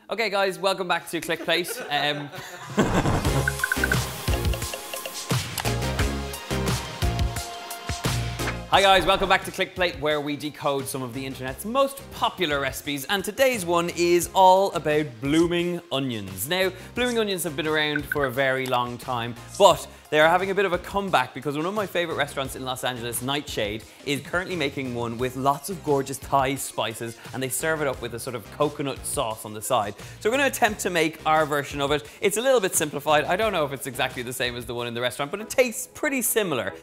Okay guys, welcome back to Clickplate. Hi guys, welcome back to Clickplate, where we decode some of the internet's most popular recipes, and today's one is all about blooming onions. Now, blooming onions have been around for a very long time, but they are having a bit of a comeback because one of my favorite restaurants in Los Angeles, Nightshade, is currently making one with lots of gorgeous Thai spices, and they serve it up with a sort of coconut sauce on the side. So we're going to attempt to make our version of it. It's a little bit simplified. I don't know if it's exactly the same as the one in the restaurant, but it tastes pretty similar.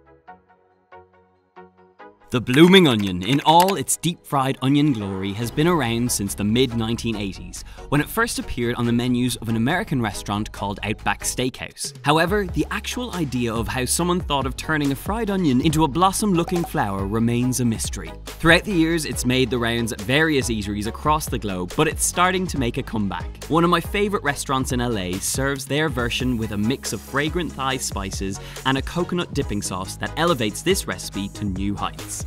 The blooming onion, in all its deep-fried onion glory, has been around since the mid-1980s, when it first appeared on the menus of an American restaurant called Outback Steakhouse. However, the actual idea of how someone thought of turning a fried onion into a blossom-looking flower remains a mystery. Throughout the years, it's made the rounds at various eateries across the globe, but it's starting to make a comeback. One of my favourite restaurants in LA serves their version with a mix of fragrant Thai spices and a coconut dipping sauce that elevates this recipe to new heights.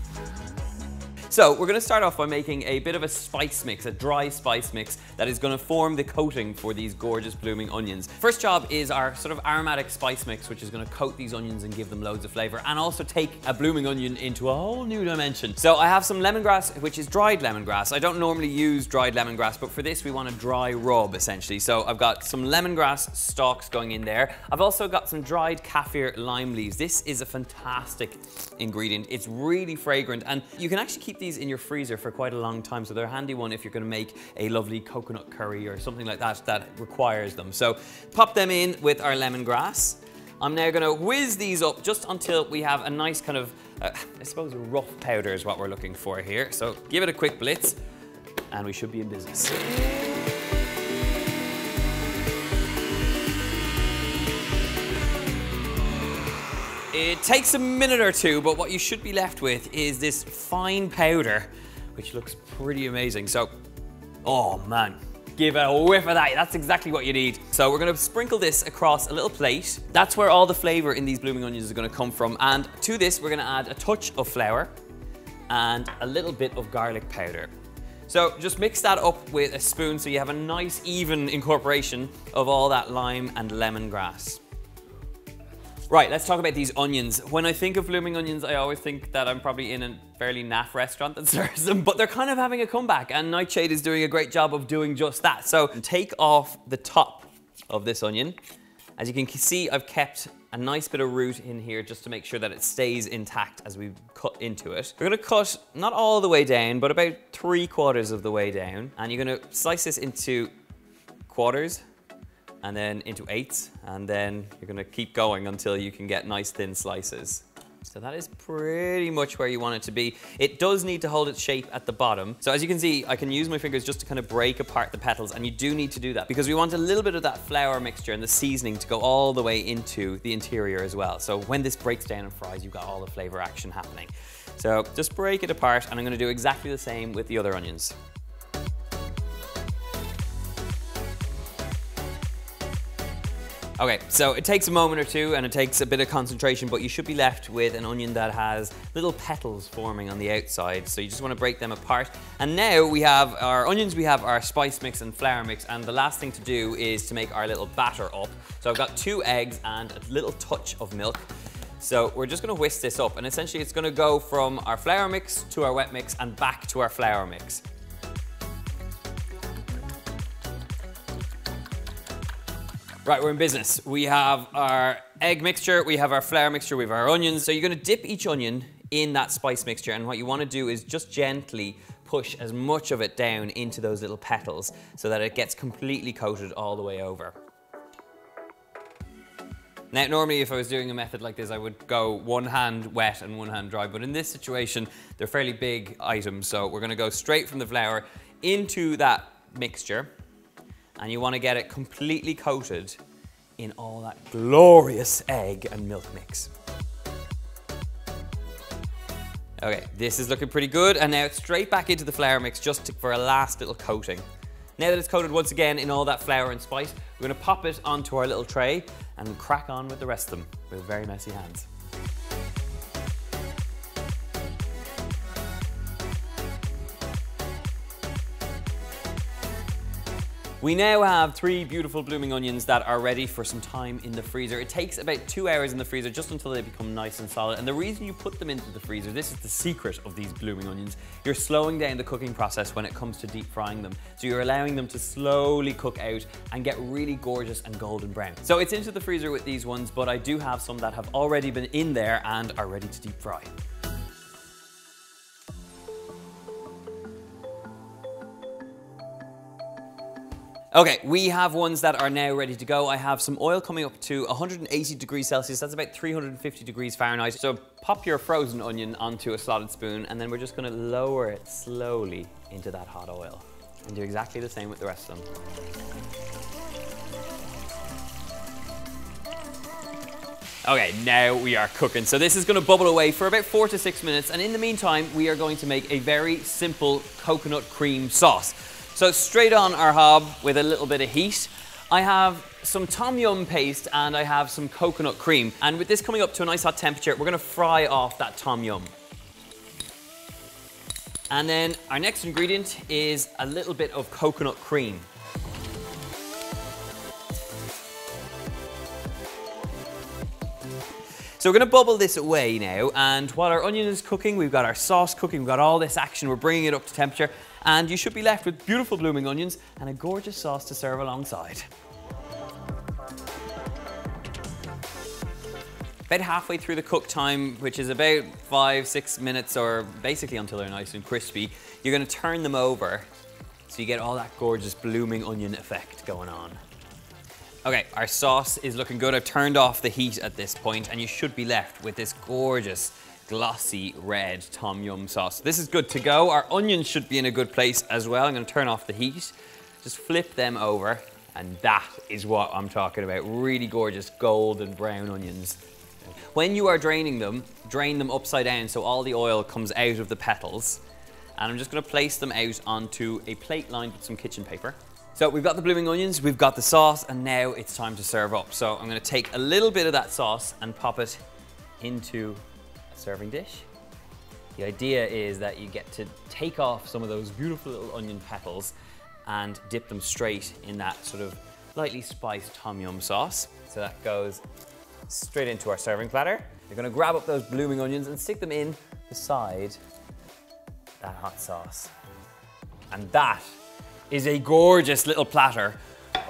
So we're going to start off by making a bit of a spice mix, a dry spice mix that is going to form the coating for these gorgeous blooming onions. First job is our sort of aromatic spice mix, which is going to coat these onions and give them loads of flavour, and also take a blooming onion into a whole new dimension. So I have some lemongrass, which is dried lemongrass. I don't normally use dried lemongrass, but for this we want a dry rub essentially. So I've got some lemongrass stalks going in there. I've also got some dried kaffir lime leaves. This is a fantastic ingredient. It's really fragrant, and you can actually keep these in your freezer for quite a long time, so they're a handy one if you're going to make a lovely coconut curry or something like that that requires them. So pop them in with our lemongrass. I'm now going to whiz these up just until we have a nice kind of, I suppose a rough powder is what we're looking for here. So give it a quick blitz and we should be in business. It takes a minute or two, but what you should be left with is this fine powder, which looks pretty amazing. So, oh man, give it a whiff of that. That's exactly what you need. So we're gonna sprinkle this across a little plate. That's where all the flavor in these blooming onions is gonna come from. And to this, we're gonna add a touch of flour and a little bit of garlic powder. So just mix that up with a spoon so you have a nice even incorporation of all that lime and lemongrass. Right, let's talk about these onions. When I think of blooming onions, I always think that I'm probably in a fairly naff restaurant that serves them, but they're kind of having a comeback, and Nightshade is doing a great job of doing just that. So take off the top of this onion. As you can see, I've kept a nice bit of root in here just to make sure that it stays intact as we cut into it. We're gonna cut not all the way down, but about 3/4 of the way down, and you're gonna slice this into quarters, and then into eighths, and then you're gonna keep going until you can get nice thin slices. So that is pretty much where you want it to be. It does need to hold its shape at the bottom. So as you can see, I can use my fingers just to kind of break apart the petals, and you do need to do that because we want a little bit of that flour mixture and the seasoning to go all the way into the interior as well. So when this breaks down and fries, you've got all the flavor action happening. So just break it apart, and I'm gonna do exactly the same with the other onions. Okay, so it takes a moment or two and it takes a bit of concentration, but you should be left with an onion that has little petals forming on the outside. So you just want to break them apart. And now we have our onions, we have our spice mix and flour mix, and the last thing to do is to make our little batter up. So I've got 2 eggs and a little touch of milk. So we're just going to whisk this up, and essentially it's going to go from our flour mix to our wet mix and back to our flour mix. Right, we're in business. We have our egg mixture, we have our flour mixture, we have our onions. So you're gonna dip each onion in that spice mixture, and what you wanna do is just gently push as much of it down into those little petals so that it gets completely coated all the way over. Now, normally if I was doing a method like this, I would go one hand wet and one hand dry, but in this situation, they're fairly big items, so we're gonna go straight from the flour into that mixture. And you want to get it completely coated in all that glorious egg and milk mix. Okay, this is looking pretty good, and now it's straight back into the flour mix for a last little coating. Now that it's coated once again in all that flour and spice, we're going to pop it onto our little tray and crack on with the rest of them with very messy hands. We now have 3 beautiful blooming onions that are ready for some time in the freezer. It takes about 2 hours in the freezer just until they become nice and solid. And the reason you put them into the freezer, this is the secret of these blooming onions, you're slowing down the cooking process when it comes to deep frying them. So you're allowing them to slowly cook out and get really gorgeous and golden brown. So it's into the freezer with these ones, but I do have some that have already been in there and are ready to deep fry. Okay, we have ones that are now ready to go. I have some oil coming up to 180 degrees Celsius. That's about 350 degrees Fahrenheit. So pop your frozen onion onto a slotted spoon, and then we're just gonna lower it slowly into that hot oil. And do exactly the same with the rest of them. Okay, now we are cooking. So this is gonna bubble away for about 4 to 6 minutes. And in the meantime, we are going to make a very simple coconut cream sauce. So straight on our hob with a little bit of heat, I have some Tom Yum paste and I have some coconut cream. And with this coming up to a nice hot temperature, we're gonna fry off that Tom Yum. And then our next ingredient is a little bit of coconut cream. So we're gonna bubble this away now, and while our onion is cooking, we've got our sauce cooking, we've got all this action, we're bringing it up to temperature, and you should be left with beautiful blooming onions and a gorgeous sauce to serve alongside. About halfway through the cook time, which is about 5-6 minutes, or basically until they're nice and crispy, you're gonna turn them over so you get all that gorgeous blooming onion effect going on. Okay, our sauce is looking good. I've turned off the heat at this point, and you should be left with this gorgeous, glossy red Tom Yum sauce. This is good to go. Our onions should be in a good place as well. I'm gonna turn off the heat, just flip them over, and that is what I'm talking about. Really gorgeous golden brown onions. When you are draining them, drain them upside down so all the oil comes out of the petals. And I'm just gonna place them out onto a plate lined with some kitchen paper. So we've got the blooming onions, we've got the sauce, and now it's time to serve up. So I'm gonna take a little bit of that sauce and pop it into a serving dish. The idea is that you get to take off some of those beautiful little onion petals and dip them straight in that sort of lightly spiced Tom Yum sauce. So that goes straight into our serving platter. You're gonna grab up those blooming onions and stick them in beside that hot sauce. And that is a gorgeous little platter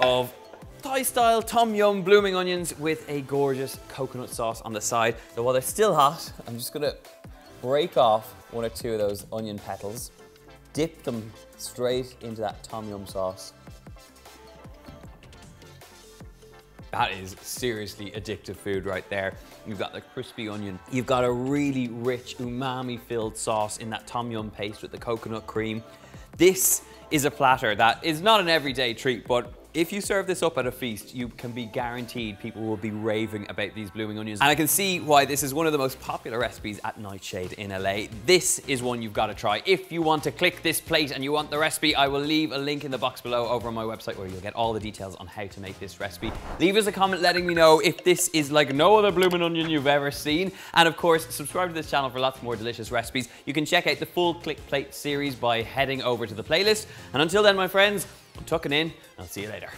of Thai-style Tom Yum blooming onions with a gorgeous coconut sauce on the side. So while they're still hot, I'm just gonna break off 1 or 2 of those onion petals, dip them straight into that Tom Yum sauce. That is seriously addictive food right there. You've got the crispy onion. You've got a really rich, umami-filled sauce in that Tom Yum paste with the coconut cream. This is a platter that is not an everyday treat, but if you serve this up at a feast, you can be guaranteed people will be raving about these blooming onions. And I can see why this is one of the most popular recipes at Nightshade in LA. This is one you've got to try. If you want to click this plate and you want the recipe, I will leave a link in the box below over on my website where you'll get all the details on how to make this recipe. Leave us a comment letting me know if this is like no other blooming onion you've ever seen. And of course, subscribe to this channel for lots more delicious recipes. You can check out the full Clickplate series by heading over to the playlist. And until then, my friends, I'm tucking in, and I'll see you later.